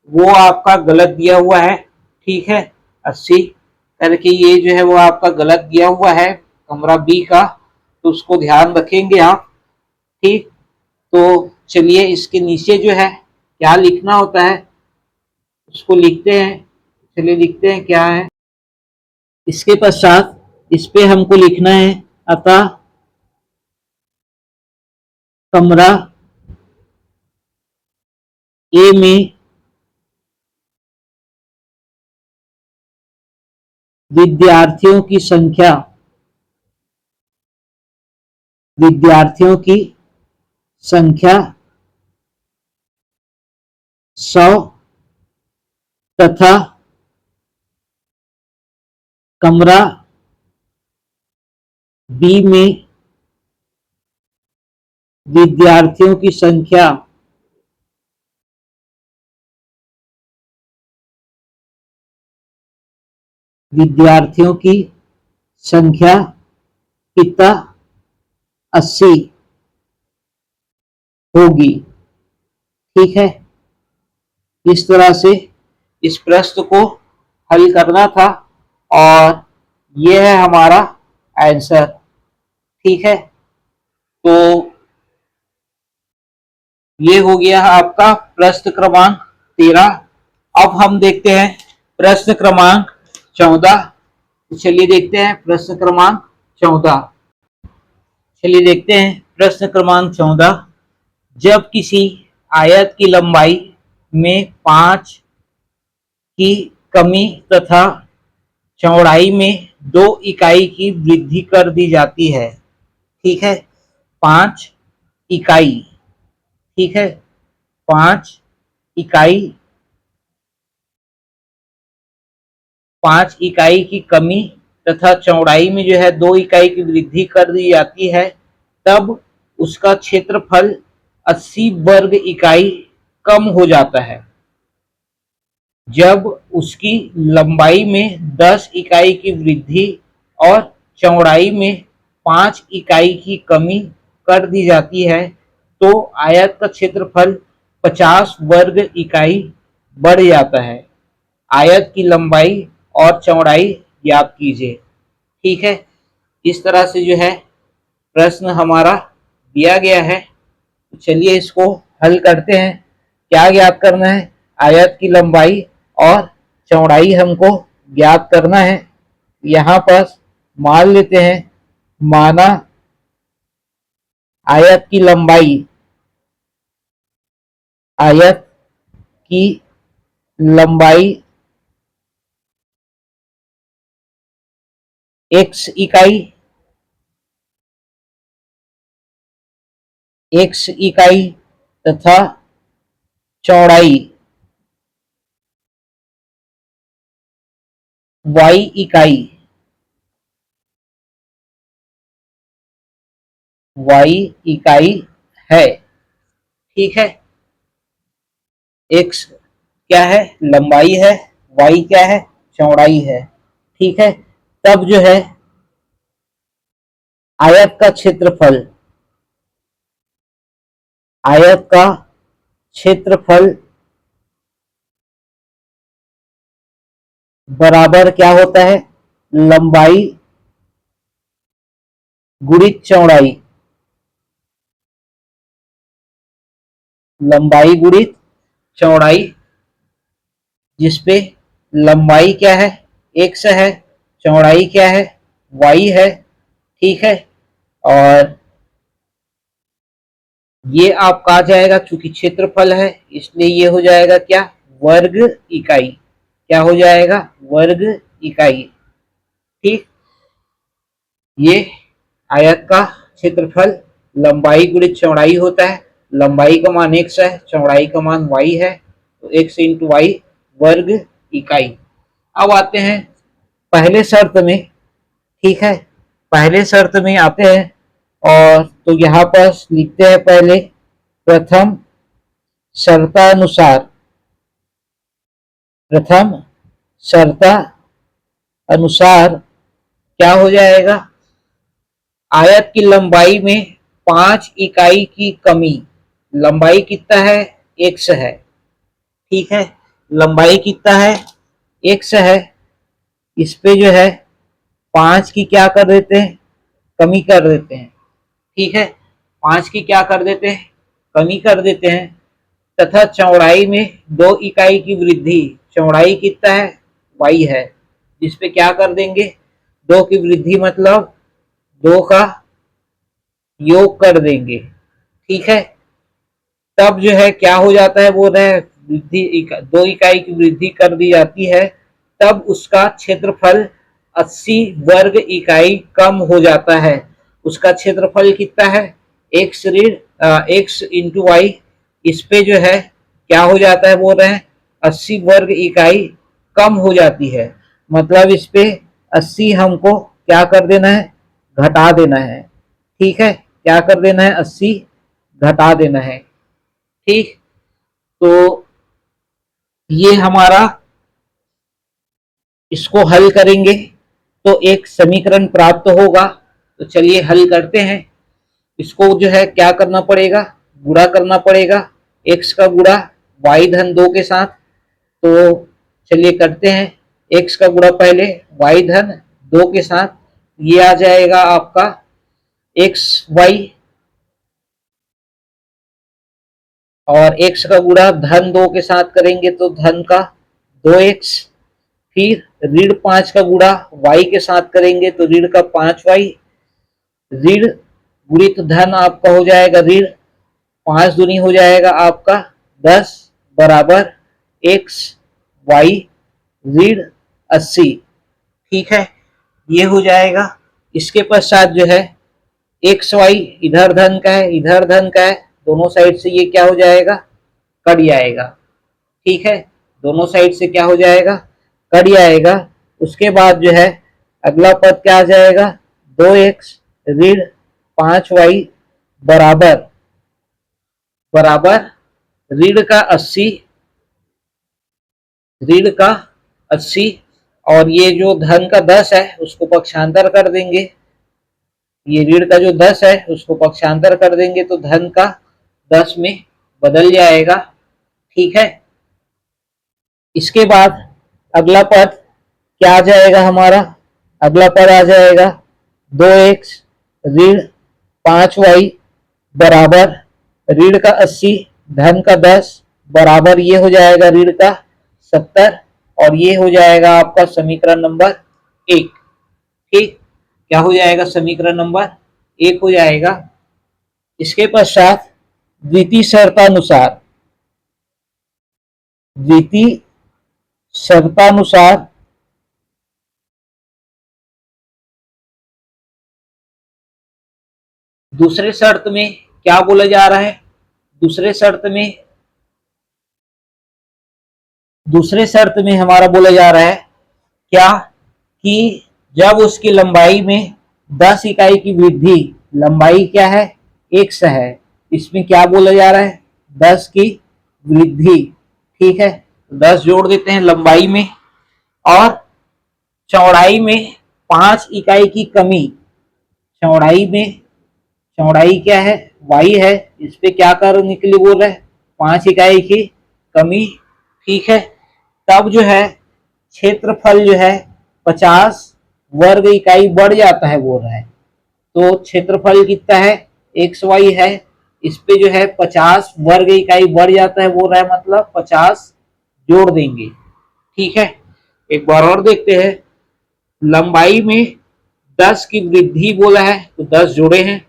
वो आपका गलत दिया हुआ है। ठीक है, 80 करके ये जो है वो आपका गलत दिया हुआ है कमरा बी का, तो उसको ध्यान रखेंगे आप। ठीक, तो चलिए इसके नीचे जो है क्या लिखना होता है उसको लिखते हैं। चलिए लिखते हैं क्या है। इसके पश्चात इस पे हमको लिखना है, अतः कमरा ए में विद्यार्थियों की संख्या, विद्यार्थियों की संख्या 100 तथा कमरा बी में विद्यार्थियों की संख्या 80 होगी। ठीक है, इस तरह से इस प्रश्न को हल करना था और यह है हमारा आंसर। ठीक है, तो ये हो गया आपका प्रश्न क्रमांक 13। अब हम देखते हैं प्रश्न क्रमांक 14। तो चलिए देखते हैं प्रश्न क्रमांक 14। चलिए देखते हैं प्रश्न क्रमांक 14। जब किसी आयत की लंबाई में 5 की कमी तथा चौड़ाई में 2 इकाई की वृद्धि कर दी जाती है। ठीक है, 5 इकाई। ठीक है, 5 इकाई, 5 इकाई की कमी तथा चौड़ाई में जो है 2 इकाई की वृद्धि कर दी जाती है, तब उसका क्षेत्रफल 80 वर्ग इकाई कम हो जाता है। जब उसकी लंबाई में 10 इकाई की वृद्धि और चौड़ाई में 5 इकाई की कमी कर दी जाती है, तो आयत का क्षेत्रफल 50 वर्ग इकाई बढ़ जाता है। आयत की लंबाई और चौड़ाई ज्ञात कीजिए। ठीक है, इस तरह से जो है प्रश्न हमारा दिया गया है। तो चलिए इसको हल करते हैं। क्या ज्ञात करना है, आयत की लंबाई और चौड़ाई हमको ज्ञात करना है। यहाँ पर मान लेते हैं, माना आयत की लंबाई, आयत की लंबाई x इकाई, x इकाई तथा चौड़ाई y इकाई, y इकाई है। ठीक है, x क्या है, लंबाई है, y क्या है, चौड़ाई है। ठीक है, तब जो है आयत का क्षेत्रफल, आयत का क्षेत्रफल बराबर क्या होता है, लंबाई गुणित चौड़ाई, लंबाई गुणित चौड़ाई, जिसपे लंबाई क्या है, x है, चौड़ाई क्या है, y है। ठीक है, और ये आपका आ जाएगा, चूंकि क्षेत्रफल है इसलिए ये हो जाएगा क्या, वर्ग इकाई। क्या हो जाएगा, वर्ग इकाई। ठीक, ये आयत का क्षेत्रफल लंबाई गुणित चौड़ाई होता है। लंबाई का मान x है, चौड़ाई का मान y है, तो x इंटू वाई वर्ग इकाई। अब आते हैं पहले शर्त में, ठीक है, पहले शर्त में आते हैं और तो यहाँ पर लिखते हैं पहले प्रथम शर्तानुसार, प्रथम शर्ता अनुसार क्या हो जाएगा, आयत की लंबाई में 5 इकाई की कमी, लंबाई कितना है x है, ठीक है, लंबाई कितना है x है, इस पे जो है 5 की क्या कर देते हैं, कमी कर देते हैं, ठीक है, 5 की क्या कर देते हैं, कमी कर देते हैं, तथा चौड़ाई में 2 इकाई की वृद्धि, चौड़ाई कितना है y है, जिसपे क्या कर देंगे 2 की वृद्धि मतलब 2 का योग कर देंगे, ठीक है, तब जो है क्या हो जाता है, वो रहे वृद्धि 2 इकाई की वृद्धि कर दी जाती है, तब उसका क्षेत्रफल 80 वर्ग इकाई कम हो जाता है। उसका क्षेत्रफल कितना है x ऋण x इंटू वाई, इस पे जो है क्या हो जाता है, बोल रहे हैं 80 वर्ग इकाई कम हो जाती है, मतलब इस पे 80 हमको क्या कर देना है, घटा देना है, ठीक है, क्या कर देना है 80 घटा देना है, ठीक। तो ये हमारा, इसको हल करेंगे तो एक समीकरण प्राप्त होगा। तो चलिए हल करते हैं। इसको जो है क्या करना पड़ेगा, गुणा करना पड़ेगा, x का गुणा y धन 2 के साथ। तो चलिए करते हैं, x का गुणा पहले y धन 2 के साथ, ये आ जाएगा आपका एक्स वाई, और x का गुणा धन 2 के साथ करेंगे तो धन का 2x, फिर ऋण 5 का गुणा y के साथ करेंगे तो ऋण का 5y, ऋण गुणित धन आपका हो जाएगा ऋण, 5 दूनी हो जाएगा आपका 10 बराबर x y ऋण 80, ठीक है, ये हो जाएगा। इसके पश्चात जो है एक्स वाई, इधर धन का है इधर धन का है, दोनों साइड से ये क्या हो जाएगा, कट जाएगा, ठीक है, दोनों साइड से क्या हो जाएगा, कट जाएगा। उसके बाद जो है अगला पद क्या आ जाएगा, 2x ऋण 5y बराबर बराबर ऋण का 80, ऋण का 80, और ये जो धन का 10 है उसको पक्षांतर कर देंगे, ये ऋण का जो 10 है उसको पक्षांतर कर देंगे तो धन का 10 में बदल जाएगा, ठीक है। इसके बाद अगला पद क्या आ जाएगा हमारा, अगला पद आ जाएगा 2x ऋण 5y बराबर ऋण का 80 धन का 10 बराबर ये हो जाएगा ऋण का 70, और ये हो जाएगा आपका समीकरण नंबर 1, ठीक, क्या हो जाएगा, समीकरण नंबर 1 हो जाएगा। इसके पश्चात द्वितीय शर्तानुसार, द्वितीय शर्तानुसार दूसरे शर्त में क्या बोला जा रहा है, दूसरे शर्त में हमारा बोला जा रहा है क्या, कि जब उसकी लंबाई में 10 इकाई की वृद्धि, लंबाई क्या है x है, इसमें क्या बोला जा रहा है 10 की वृद्धि, ठीक है, 10 जोड़ देते हैं लंबाई में, और चौड़ाई में 5 इकाई की कमी, चौड़ाई में, चौड़ाई क्या है y है, इस पे क्या करने के लिए बोल रहा है 5 इकाई की कमी, ठीक है, तब जो है क्षेत्रफल जो है 50 वर्ग इकाई बढ़ जाता है बोल रहा है। तो क्षेत्रफल कितना है एक्स वाई है, इस पे जो है 50 वर्ग इकाई बढ़ जाता है बोल रहा है, मतलब 50 जोड़ देंगे, ठीक है। एक बार और देखते हैं, लंबाई में 10 की वृद्धि बोला है तो 10 जोड़े हैं,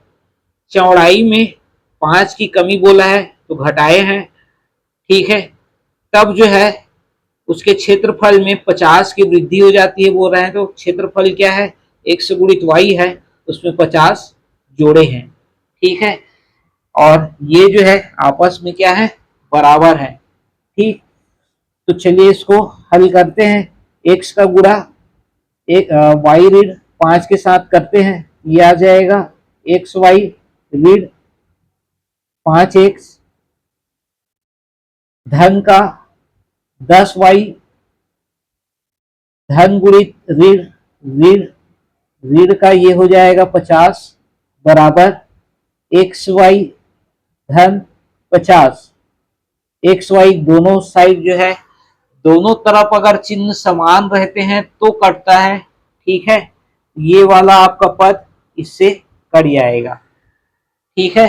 चौड़ाई में 5 की कमी बोला है तो घटाए हैं, ठीक है, तब जो है उसके क्षेत्रफल में 50 की वृद्धि हो जाती है बोल रहे हैं, तो क्षेत्रफल क्या है x गुणित y है, उसमें 50 जोड़े हैं, ठीक है। और ये जो है आपस में क्या है, बराबर है। ठीक, तो चलिए इसको हल करते हैं। x का गुणा एक y ऋण 5 के साथ करते हैं, ये आ जाएगा एक्स वाई ऋण 5x धन का 10y धन गुणित ऋण ऋण ऋण का ये हो जाएगा 50 बराबर एक्स वाई धन 50। एक्स वाई दोनों साइड जो है, दोनों तरफ अगर चिन्ह समान रहते हैं तो कटता है। ठीक है, ये वाला आपका पद इससे कट जाएगा। ठीक है,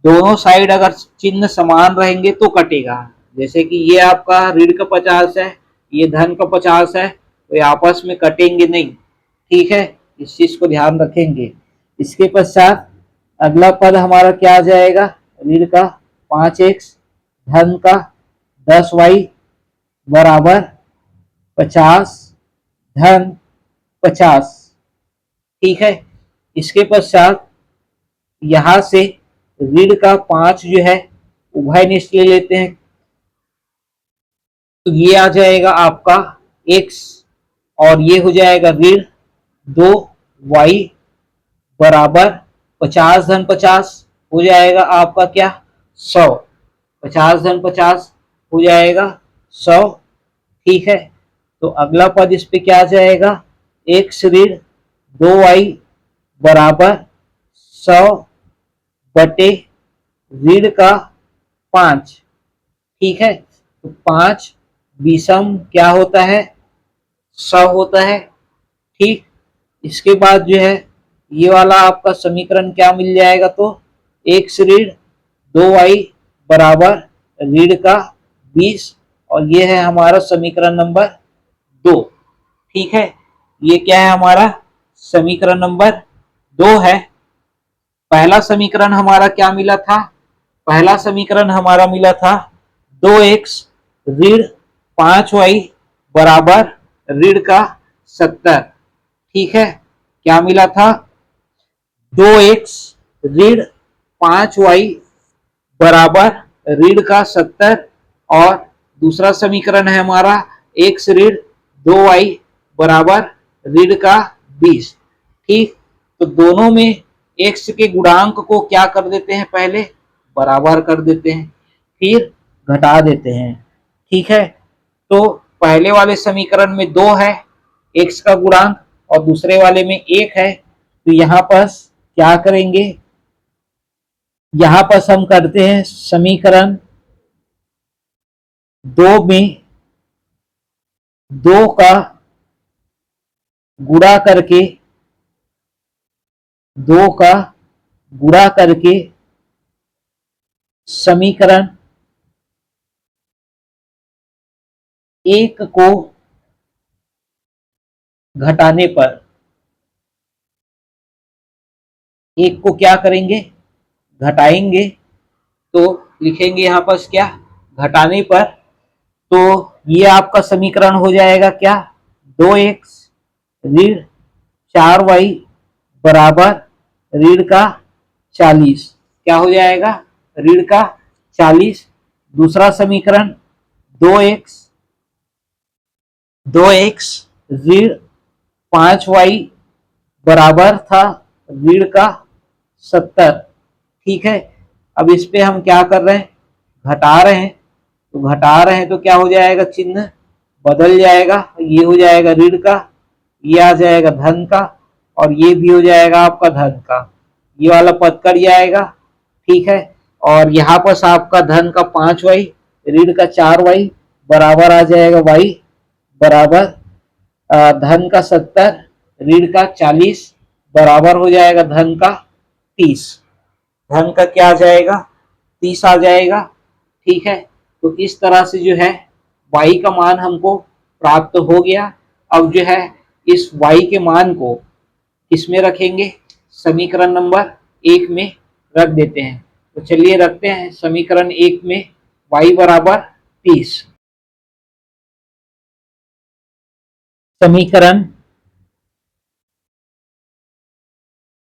दोनों साइड अगर चिन्ह समान रहेंगे तो कटेगा। जैसे कि ये आपका ऋण का 50 है, ये धन का 50 है, तो ये आपस में कटेंगे नहीं। ठीक है, इस चीज को ध्यान रखेंगे। इसके पश्चात अगला पद हमारा क्या आ जाएगा, ऋण का 5x धन का 10y बराबर 50 धन 50। ठीक है, इसके पश्चात यहां से ऋण का 5 जो है उभय निष्ठ ले लेते हैं, तो ये आ जाएगा आपका x और ये हो जाएगा ऋण 2y बराबर 50 धन 50 हो जाएगा आपका क्या, 100। 50 धन 50 हो जाएगा 100। ठीक है, तो अगला पद इस पे क्या आ जाएगा, x ऋण 2y बराबर 100 बटे ऋण का 5। ठीक है, तो 5 विषम क्या होता है, 100 होता है। ठीक, इसके बाद जो है ये वाला आपका समीकरण क्या मिल जाएगा, तो x ऋण 2y बराबर ऋण का 20 और ये है हमारा समीकरण नंबर 2। ठीक है, ये क्या है हमारा समीकरण नंबर 2 है। पहला समीकरण हमारा क्या मिला था, पहला समीकरण हमारा मिला था 2x ऋण 5y बराबर ऋण का 70। ठीक है, क्या मिला था, 2x ऋण 5y बराबर ऋण का 70 और दूसरा समीकरण है हमारा x ऋण 2y बराबर ऋण का 20। ठीक, तो दोनों में x के गुणांक को क्या कर देते हैं, पहले बराबर कर देते हैं, फिर घटा देते हैं। ठीक है, तो पहले वाले समीकरण में 2 है x का गुणांक और दूसरे वाले में 1 है, तो यहां पर क्या करेंगे, यहां पर हम करते हैं समीकरण 2 में 2 का गुणा करके 2 का गुणा करके समीकरण 1 को घटाने पर, 1 को क्या करेंगे, घटाएंगे, तो लिखेंगे यहां पर क्या, घटाने पर, तो ये आपका समीकरण हो जाएगा क्या, 2x ऋण 4y बराबर ऋण का 40। क्या हो जाएगा, ऋण का 40। दूसरा समीकरण 2x 2x ऋण 5y बराबर था ऋण का 70। ठीक है, अब इस पे हम क्या कर रहे हैं, घटा रहे हैं, तो घटा रहे हैं तो क्या हो जाएगा, चिन्ह बदल जाएगा, ये हो जाएगा ऋण का, ये आ जाएगा धन का और ये भी हो जाएगा आपका धन का, ये वाला पद कट जाएगा। ठीक है, और यहाँ पर आपका धन का 5y ऋण का 4y बराबर आ जाएगा y बराबर धन का 70 ऋण का 40 बराबर हो जाएगा धन का 30। धन का क्या आ जाएगा, 30 आ जाएगा। ठीक है, तो इस तरह से जो है y का मान हमको प्राप्त हो गया। अब जो है इस y के मान को किसमें रखेंगे, समीकरण नंबर 1 में रख देते हैं। तो चलिए रखते हैं समीकरण 1 में y बराबर 30। समीकरण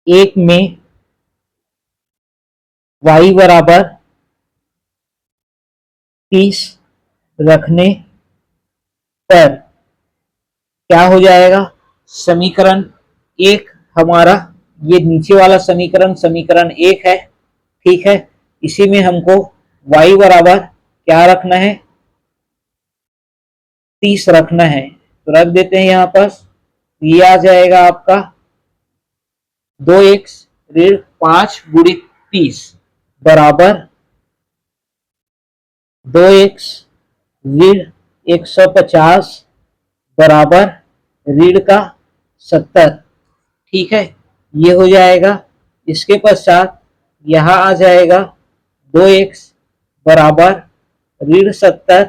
1 में y बराबर 30 रखने पर क्या हो जाएगा, समीकरण एक हमारा, ये नीचे वाला समीकरण समीकरण एक है, ठीक है। इसी में हमको y बराबर क्या रखना है, 30 रखना है, तो रख देते हैं यहाँ पर। ये आ जाएगा आपका 2x ऋण 5 गुणित 30 बराबर 2x ऋण 150 बराबर ऋण का 70, ठीक है। ये हो जाएगा। इसके पश्चात यहाँ आ जाएगा 2x बराबर ऋण 70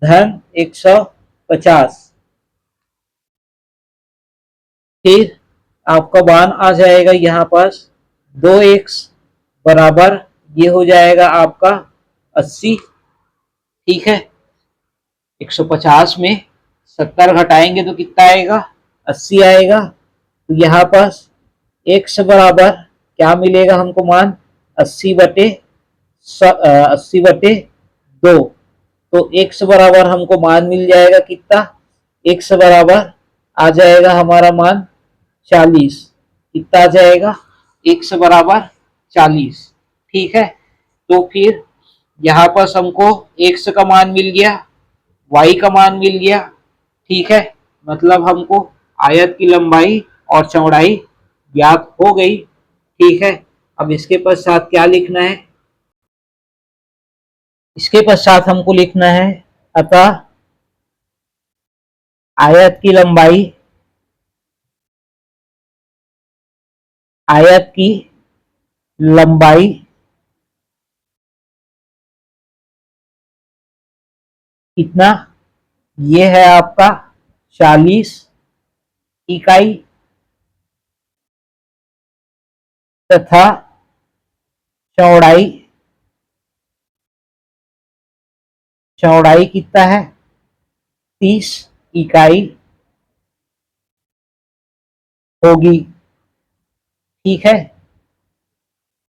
धन 150, फिर आपका मान आ जाएगा यहाँ पास 2x बराबर, ये हो जाएगा आपका 80, ठीक है। 150 में 70 घटाएंगे तो कितना आएगा, 80 आएगा। तो यहाँ पास x बराबर क्या मिलेगा हमको मान, 80/2, तो x बराबर हमको मान मिल जाएगा कितना, x बराबर आ जाएगा हमारा मान 40, कितना आ जाएगा, x बराबर 40, ठीक है। तो फिर यहाँ पर हमको x का मान मिल गया, y का मान मिल गया, ठीक है। मतलब हमको आयत की लंबाई और चौड़ाई ज्ञात हो गई, ठीक है। अब इसके पश्चात क्या लिखना है, इसके पश्चात हमको लिखना है अतः आयत की लंबाई, आयत की लंबाई कितना, ये है आपका 40 इकाई तथा चौड़ाई, चौड़ाई कितना है 30 इकाई होगी, ठीक है।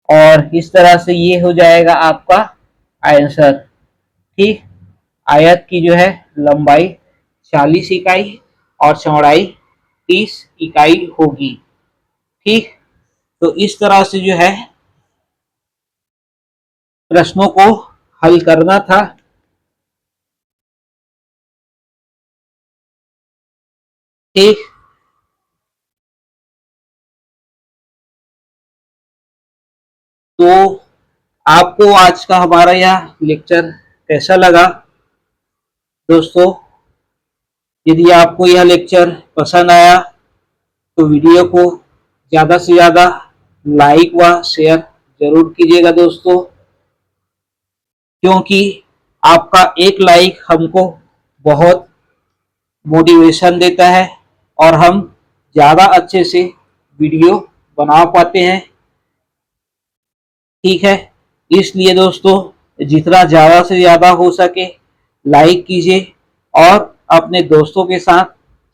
और इस तरह से ये हो जाएगा आपका आंसर, ठीक। आयत की जो है लंबाई 40 इकाई और चौड़ाई 30 इकाई होगी, ठीक। तो इस तरह से जो है प्रश्नों को हल करना था, ठीक। तो आपको आज का हमारा यह लेक्चर कैसा लगा दोस्तों। यदि आपको यह लेक्चर पसंद आया तो वीडियो को ज़्यादा से ज़्यादा लाइक व शेयर जरूर कीजिएगा दोस्तों, क्योंकि आपका एक लाइक हमको बहुत मोटिवेशन देता है और हम ज़्यादा अच्छे से वीडियो बना पाते हैं, ठीक है। इसलिए दोस्तों जितना ज़्यादा से ज़्यादा हो सके लाइक कीजिए और अपने दोस्तों के साथ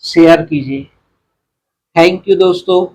शेयर कीजिए। थैंक यू दोस्तों।